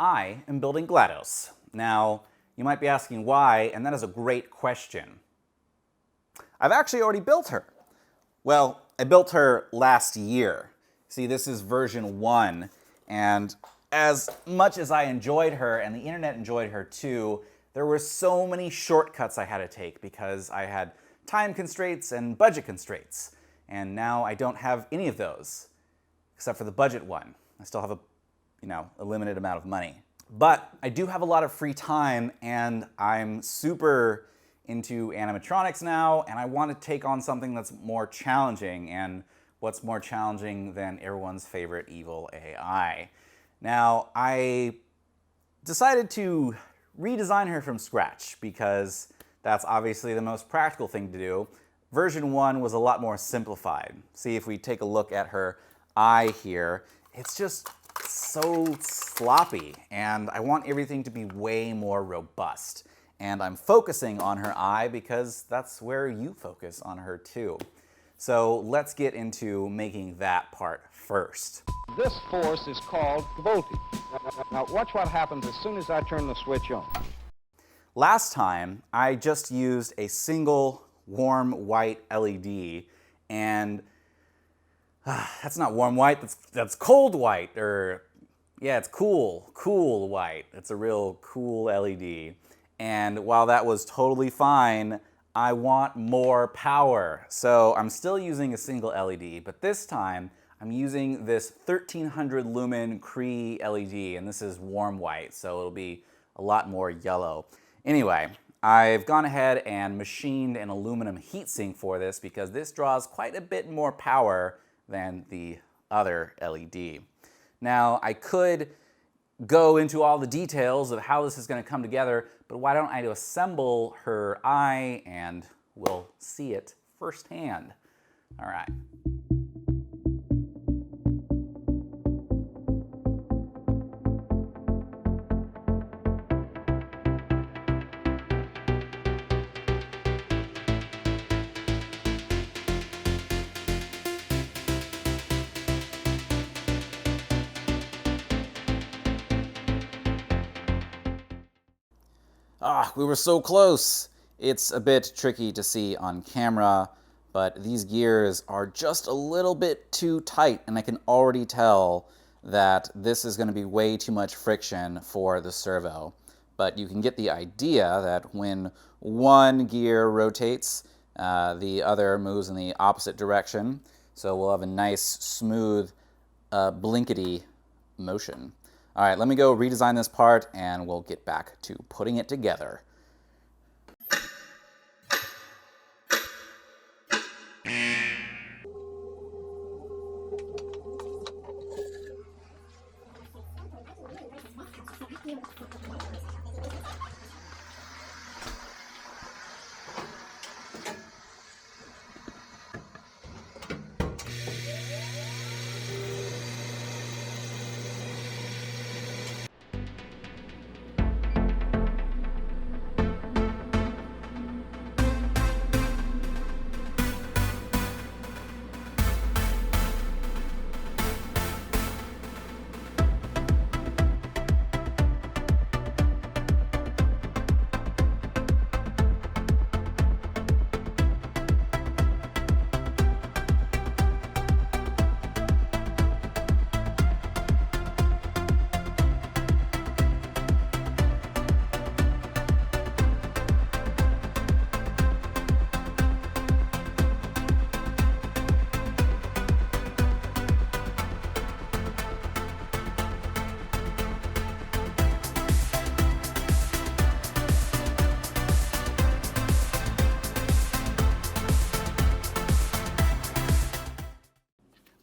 I am building GLaDOS. Now, you might be asking why, and that is a great question. I've actually already built her. Well, I built her last year. See, this is version 1, and as much as I enjoyed her, and the internet enjoyed her too, there were so many shortcuts I had to take because I had time constraints and budget constraints. And now I don't have any of those, except for the budget one. I still have a limited amount of money. But I do have a lot of free time, and I'm super into animatronics now, and I want to take on something that's more challenging. And what's more challenging than everyone's favorite evil AI? Now, I decided to redesign her from scratch because that's obviously the most practical thing to do. Version 1 was a lot more simplified. See, if we take a look at her eye here, it's just so sloppy, and I want everything to be way more robust. And I'm focusing on her eye because that's where you focus on her too. So let's get into making that part first. This force is called voltage. Now watch what happens as soon as I turn the switch on. Last time, I just used a single warm white LED, and that's not warm white, that's cold white, or yeah, it's cool white. It's a real cool LED. And while that was totally fine, I want more power. So I'm still using a single LED, but this time I'm using this 1300 lumen Cree LED, and this is warm white, so it'll be a lot more yellow. Anyway, I've gone ahead and machined an aluminum heatsink for this because this draws quite a bit more power than the other LED. Now, I could go into all the details of how this is going to come together, but why don't I assemble her eye and we'll see it firsthand. All right. We were so close. It's a bit tricky to see on camera, but these gears are just a little bit too tight, and I can already tell that this is going to be way too much friction for the servo. But you can get the idea that when one gear rotates, the other moves in the opposite direction. So we'll have a nice, smooth, blinkety motion. All right, let me go redesign this part, and we'll get back to putting it together.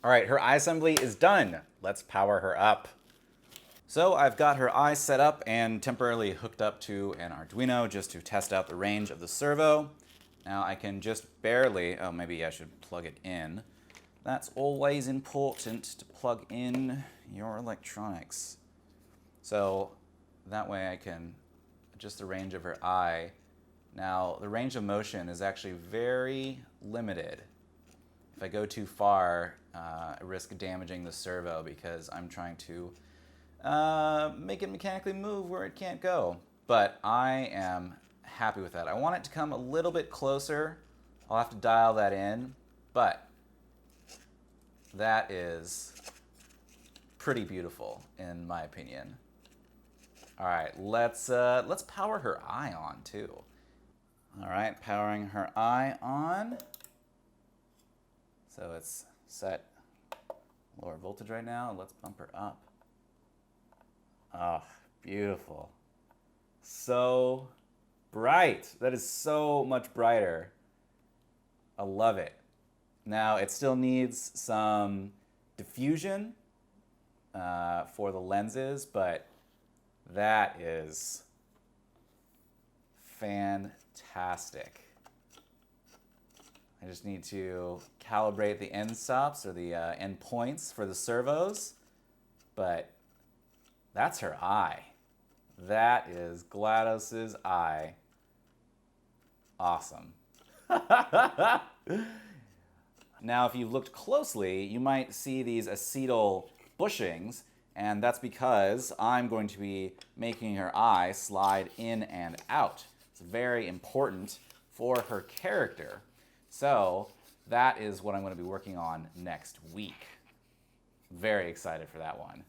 All right, her eye assembly is done. Let's power her up. So I've got her eye set up and temporarily hooked up to an Arduino just to test out the range of the servo. Now I can just barely, oh, maybe I should plug it in. That's always important, to plug in your electronics. So that way I can adjust the range of her eye. Now the range of motion is actually very limited. If I go too far, I risk damaging the servo because I'm trying to make it mechanically move where it can't go. But I am happy with that. I want it to come a little bit closer. I'll have to dial that in, but that is pretty beautiful in my opinion. All right, let's power her eye on too. All right, powering her eye on. So it's set lower voltage right now. Let's bump her up. Oh, beautiful. So bright. That is so much brighter. I love it. Now it still needs some diffusion for the lenses, but that is fantastic. I just need to calibrate the end stops or the end points for the servos, but that's her eye. That is GLaDOS's eye. Awesome. Now, if you've looked closely, you might see these acetal bushings, and that's because I'm going to be making her eye slide in and out. It's very important for her character. So that is what I'm going to be working on next week. Very excited for that one.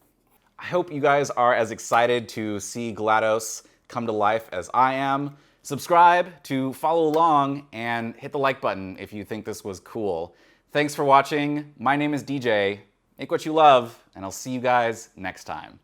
I hope you guys are as excited to see GLaDOS come to life as I am. Subscribe to follow along and hit the like button if you think this was cool. Thanks for watching. My name is DJ. Make what you love, and I'll see you guys next time.